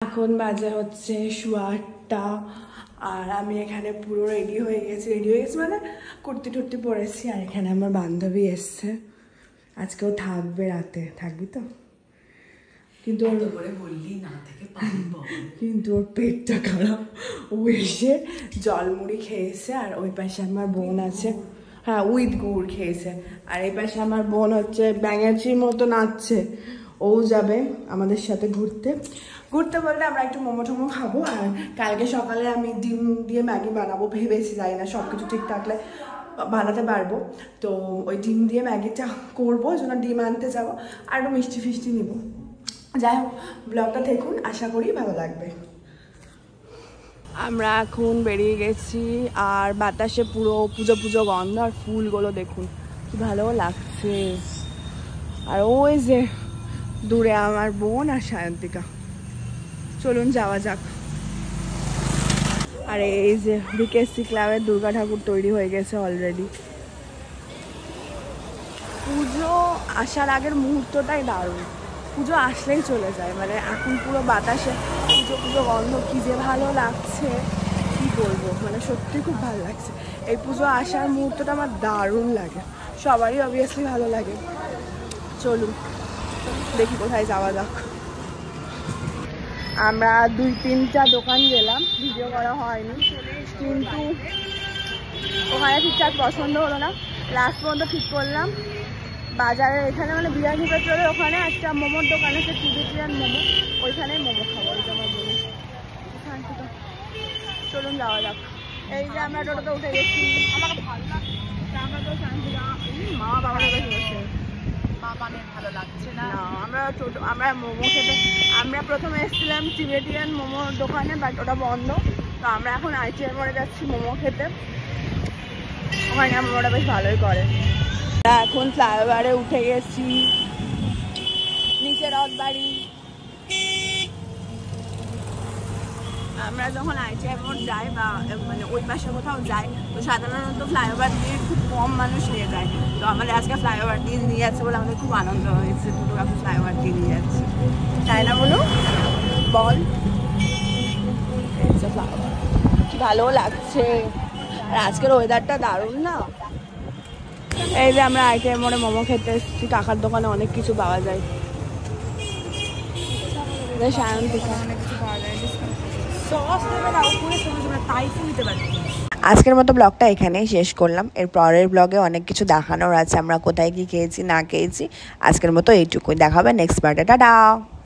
এখন বাজে হচ্ছে 8:15 আর আমি এখানে পুরো রেডি হয়ে গেছি মানে কুর্তি টুর্তি পরেছি। আর এখানে আমার বান্ধবী এসছে, আজকেও থাকবে, রাতে থাকবি তো? কিন্তু কিন্তু ওর পেটটা খারাপ, ও এসে জলমুড়ি খেয়েছে। আর ওই পাশে আমার বোন আছে, হ্যাঁ উইথ গুড় খেয়েছে। আর এই পাশে আমার বোন হচ্ছে ব্যাঙাচির মতো নাচছে, ও যাবে আমাদের সাথে ঘুরতে বলতে আমরা একটু মোমো টোমো খাবো। আর কালকে সকালে আমি ডিম দিয়ে ম্যাগি বানাবো ভেবেছি, জানি না সব কিছু ঠিক থাকলে বানাতে পারবো। তো ওই ডিম দিয়ে ম্যাগিটা করবো, ওই জন্য ডিম আনতে যাবো আর একটু মিষ্টি ফিষ্টি নিবো। যাই হোক, ব্লগটা দেখুন, আশা করি ভালো লাগবে। আমরা এখন বেরিয়ে গেছি আর বাতাসে পুরো পুজো পুজো গন্ধ, আর ফুলগুলো দেখুন কি ভালো লাগছে। আর ওই যে দূরে আমার বোন আর সায়ন্তিকা, চলুন যাওয়া যাক। আর এই যে বিকেএসসি ক্লাবের দুর্গা ঠাকুর তৈরি হয়ে গেছে অলরেডি। পুজো আসার আগের মুহূর্তটাই দারুণ, পুজো আসলেই চলে যায়, মানে এখন পুরো বাতাসে পুজো পুজো গন্ধ, কি যে ভালো লাগছে কি বলবো, মানে সত্যি খুব ভালো লাগছে। এই পুজো আসার মুহূর্তটা আমার দারুণ লাগে, সবারই অবভিয়াসলি ভালো লাগে। চলুন দেখি কোথায় যাওয়া যাক। আমরা 2-3টা দোকান গেলাম, ভিডিও করা হয়নি, কিন্তু ওখানে ঠিকঠাক পছন্দ হলো না। লাস্ট পর্যন্ত ঠিক করলাম বাজারের এখানে, মানে বিরিয়ানি পেট্রোলের ওখানে একটা মোমোর দোকান আছে, টিবেটিয়ান মোমো, ওইখানেই মোমো খাবো, ওইটা আমার বলি। চলুন যাওয়া যাক। এই যে আমরা টোটোতে উঠে গেছি, আমার ভালো লাগছে, আমরা তো শান্তিরা মা বাবার কাছে বসে ভালো লাগছে না। আমরা মোমো খেতে, আমরা প্রথমে এসেছিলাম টিবেটিয়ান মোমোর দোকানে, বাট ওটা বন্ধ। তো আমরা এখন আইটিআর মোড়ে যাচ্ছি মোমো খেতে, ওখানে মোমোটা বেশ ভালোই করে। এখন ফ্লাইওভারে উঠে গেছি, নিচে রথবাড়ি। আমরা যখন আইটিআর মোড় যাই বা মানে ওই পাশে কোথাও যাই, তো সাধারণত ফ্লাইওভার দিয়ে খুব কম মানুষ নিয়ে যায়। তো আমাদের আজকে ফ্লাইওভার দিয়ে নিয়ে যাচ্ছে বলে আমাদের খুব আনন্দ হয়েছে, দুটো কাকু ফ্লাইওভার দিয়ে নিয়ে যাচ্ছে, তাই না বলো? বল, ফ্লাইওভার কি ভালো লাগছে। আর আজকের ওয়েদারটা দারুণ না? এই যে আমরা আইটিআর মোড়ে মোমো খেতে এসেছি, কাকার দোকানে অনেক কিছু পাওয়া যায়। আজকের মতো ব্লগটা এখানেই শেষ করলাম। এর পরের ব্লগে অনেক কিছু দেখানোর আছে, আমরা কোথায় কি খেয়েছি না খেয়েছি। আজকের মতো এইটুকুই, দেখা হবে নেক্সট পার্টে। টাটা।